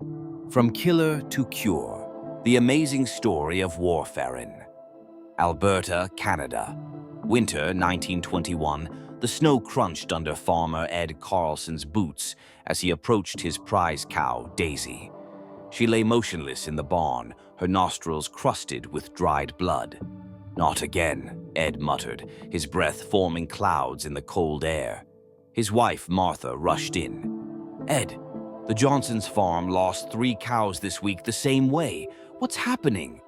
From Killer to Cure, the amazing story of warfarin. Alberta, Canada. Winter 1921, the snow crunched under farmer Ed Carlson's boots as he approached his prize cow, Daisy. She lay motionless in the barn, her nostrils crusted with dried blood. "Not again," Ed muttered, his breath forming clouds in the cold air. His wife, Martha, rushed in. "Ed, the Johnsons' farm lost 3 cows this week the same way. What's happening?"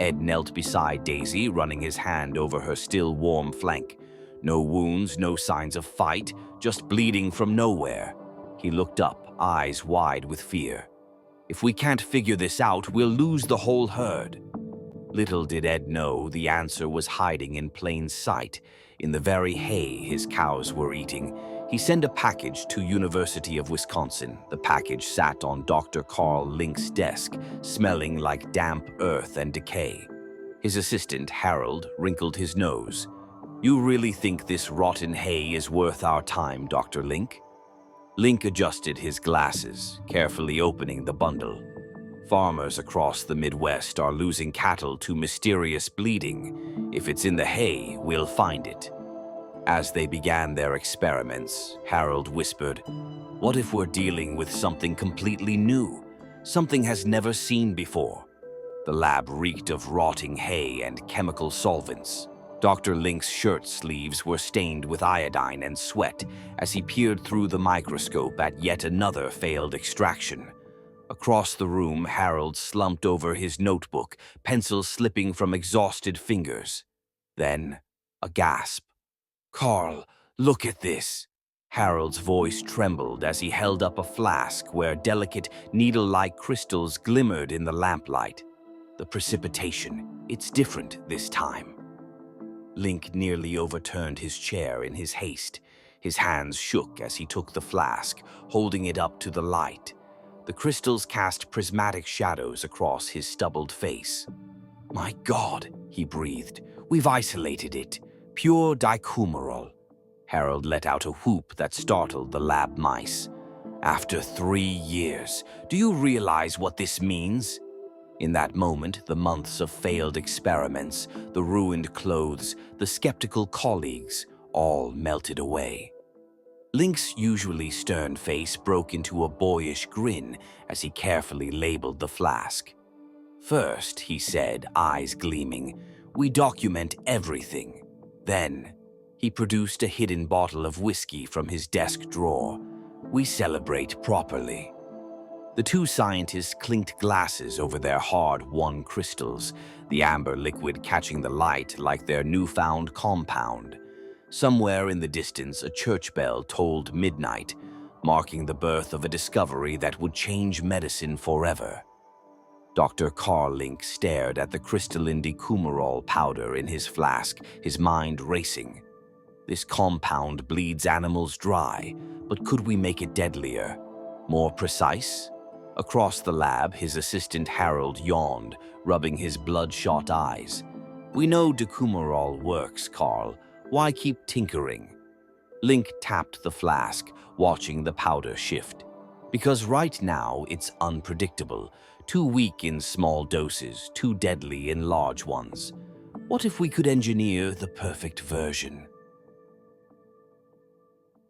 Ed knelt beside Daisy, running his hand over her still warm flank. No wounds, no signs of fight, just bleeding from nowhere. He looked up, eyes wide with fear. "If we can't figure this out, we'll lose the whole herd." Little did Ed know the answer was hiding in plain sight, in the very hay his cows were eating. He sent a package to University of Wisconsin. The package sat on Dr. Carl Link's desk, smelling like damp earth and decay. His assistant, Harold, wrinkled his nose. "You really think this rotten hay is worth our time, Dr. Link?" Link adjusted his glasses, carefully opening the bundle. "Farmers across the Midwest are losing cattle to mysterious bleeding. If it's in the hay, we'll find it." As they began their experiments, Harold whispered, "What if we're dealing with something completely new? Something has never seen before." The lab reeked of rotting hay and chemical solvents. Dr. Link's shirt sleeves were stained with iodine and sweat as he peered through the microscope at yet another failed extraction. Across the room, Harold slumped over his notebook, pencil slipping from exhausted fingers. Then, a gasp. "Carl, look at this." Harold's voice trembled as he held up a flask where delicate, needle-like crystals glimmered in the lamplight. "The precipitation, it's different this time." Link nearly overturned his chair in his haste. His hands shook as he took the flask, holding it up to the light. The crystals cast prismatic shadows across his stubbled face. "My God," he breathed, "we've isolated it. Pure dicumarol." Harold let out a whoop that startled the lab mice. "After 3 years, do you realize what this means?" In that moment, the months of failed experiments, the ruined clothes, the skeptical colleagues, all melted away. Link's usually stern face broke into a boyish grin as he carefully labeled the flask. "First," he said, eyes gleaming, "we document everything. Then," he produced a hidden bottle of whiskey from his desk drawer, "we celebrate properly." The two scientists clinked glasses over their hard-won crystals, the amber liquid catching the light like their newfound compound. Somewhere in the distance, a church bell tolled midnight, marking the birth of a discovery that would change medicine forever. Dr. Carl Link stared at the crystalline dicumarol powder in his flask, his mind racing. "This compound bleeds animals dry, but could we make it deadlier? More precise?" Across the lab, his assistant Harold yawned, rubbing his bloodshot eyes. "We know dicumarol works, Carl. Why keep tinkering?" Link tapped the flask, watching the powder shift. "Because right now it's unpredictable, too weak in small doses, too deadly in large ones. What if we could engineer the perfect version?"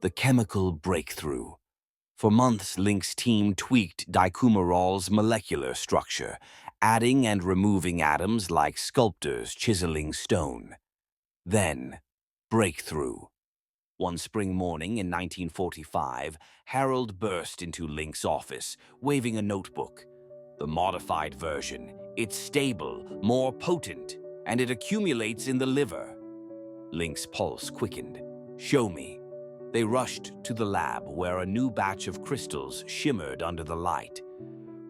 The chemical breakthrough. For months, Link's team tweaked dicumarol's molecular structure, adding and removing atoms like sculptors chiseling stone. Then, breakthrough. One spring morning in 1945, Harold burst into Link's office, waving a notebook. "The modified version. It's stable, more potent, and it accumulates in the liver." Link's pulse quickened. "Show me." They rushed to the lab where a new batch of crystals shimmered under the light.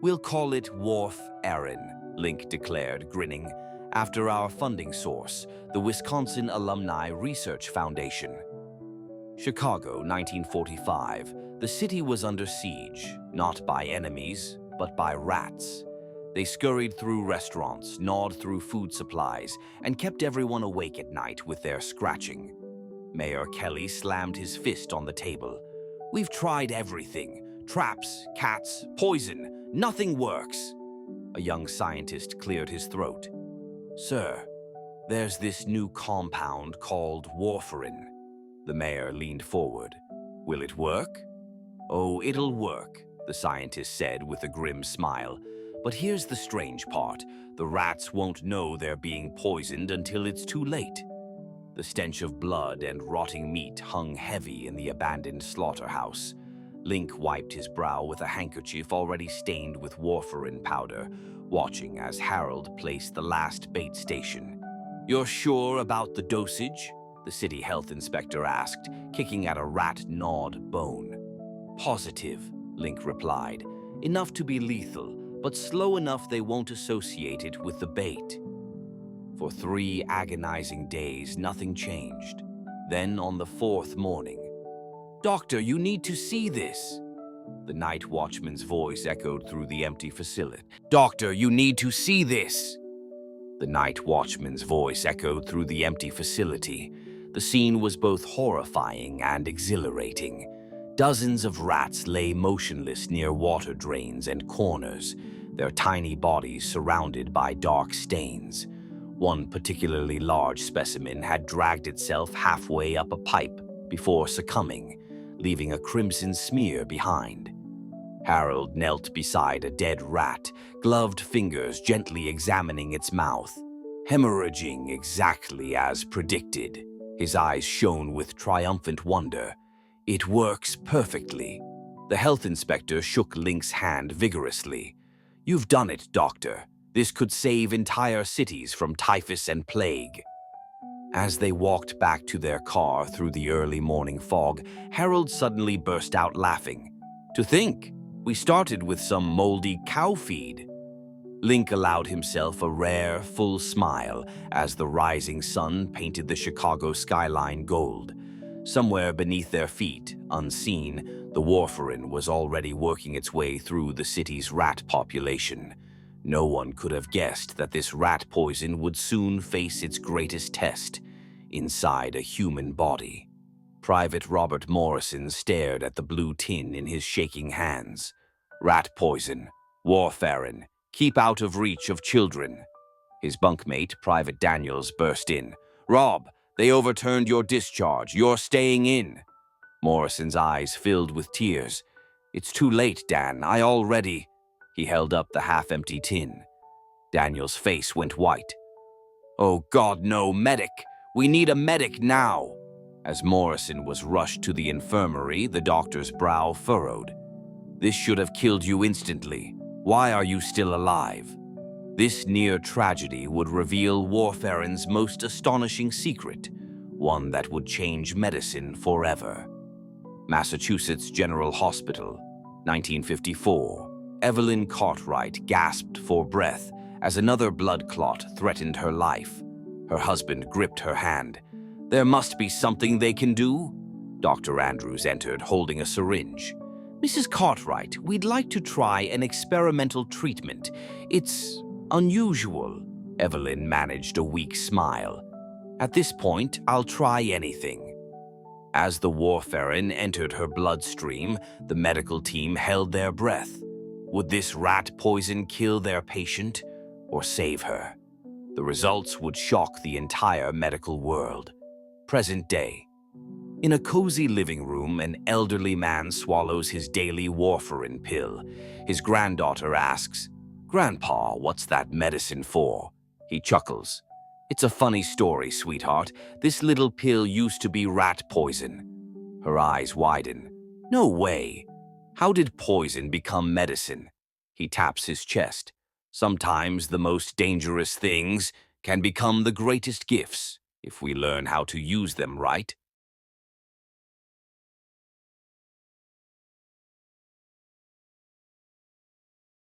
"We'll call it warfarin," Link declared, grinning, "after our funding source, the Wisconsin Alumni Research Foundation." Chicago, 1945. The city was under siege, not by enemies, but by rats. They scurried through restaurants, gnawed through food supplies, and kept everyone awake at night with their scratching. Mayor Kelly slammed his fist on the table. "We've tried everything. Traps, cats, poison. Nothing works. A young scientist cleared his throat. Sir, there's this new compound called warfarin. The mayor leaned forward. Will it work? Oh, it'll work, the scientist said with a grim smile. But here's the strange part. The rats won't know they're being poisoned until it's too late. The stench of blood and rotting meat hung heavy in the abandoned slaughterhouse. Link wiped his brow with a handkerchief already stained with warfarin powder, watching as Harold placed the last bait station. You're sure about the dosage? The city health inspector asked, kicking at a rat-gnawed bone. Positive, Link replied. Enough to be lethal, but slow enough they won't associate it with the bait. For 3 agonizing days, nothing changed. Then, on the 4th morning, Doctor, you need to see this. The night watchman's voice echoed through the empty facility. Doctor, you need to see this. The night watchman's voice echoed through the empty facility. The scene was both horrifying and exhilarating. Dozens of rats lay motionless near water drains and corners, their tiny bodies surrounded by dark stains. One particularly large specimen had dragged itself halfway up a pipe before succumbing, leaving a crimson smear behind. Harold knelt beside a dead rat, gloved fingers gently examining its mouth, hemorrhaging exactly as predicted. His eyes shone with triumphant wonder. It works perfectly. The health inspector shook Link's hand vigorously. You've done it, Doctor. This could save entire cities from typhus and plague. As they walked back to their car through the early morning fog, Harold suddenly burst out laughing. To think, we started with some moldy cow feed. Link allowed himself a rare, full smile as the rising sun painted the Chicago skyline gold. Somewhere beneath their feet, unseen, the warfarin was already working its way through the city's rat population. No one could have guessed that this rat poison would soon face its greatest test, inside a human body. Private Robert Morrison stared at the blue tin in his shaking hands. Rat poison, warfarin, keep out of reach of children. His bunkmate, Private Daniels, burst in. Rob, they overturned your discharge. You're staying in. Morrison's eyes filled with tears. It's too late, Dan. I already... He held up the half-empty tin. Daniel's face went white. Oh God, no, medic! We need a medic now! As Morrison was rushed to the infirmary, the doctor's brow furrowed. This should have killed you instantly. Why are you still alive? This near tragedy would reveal warfarin's most astonishing secret, one that would change medicine forever. Massachusetts General Hospital, 1954. Evelyn Cartwright gasped for breath as another blood clot threatened her life. Her husband gripped her hand. There must be something they can do. Dr. Andrews entered, holding a syringe. Mrs. Cartwright, we'd like to try an experimental treatment. It's unusual. Evelyn managed a weak smile. At this point, I'll try anything. As the warfarin entered her bloodstream, the medical team held their breath. Would this rat poison kill their patient or save her? The results would shock the entire medical world. Present day. In a cozy living room, an elderly man swallows his daily warfarin pill. His granddaughter asks, Grandpa, what's that medicine for? He chuckles. It's a funny story, sweetheart. This little pill used to be rat poison. Her eyes widen. No way. How did poison become medicine? He taps his chest. Sometimes the most dangerous things can become the greatest gifts if we learn how to use them right.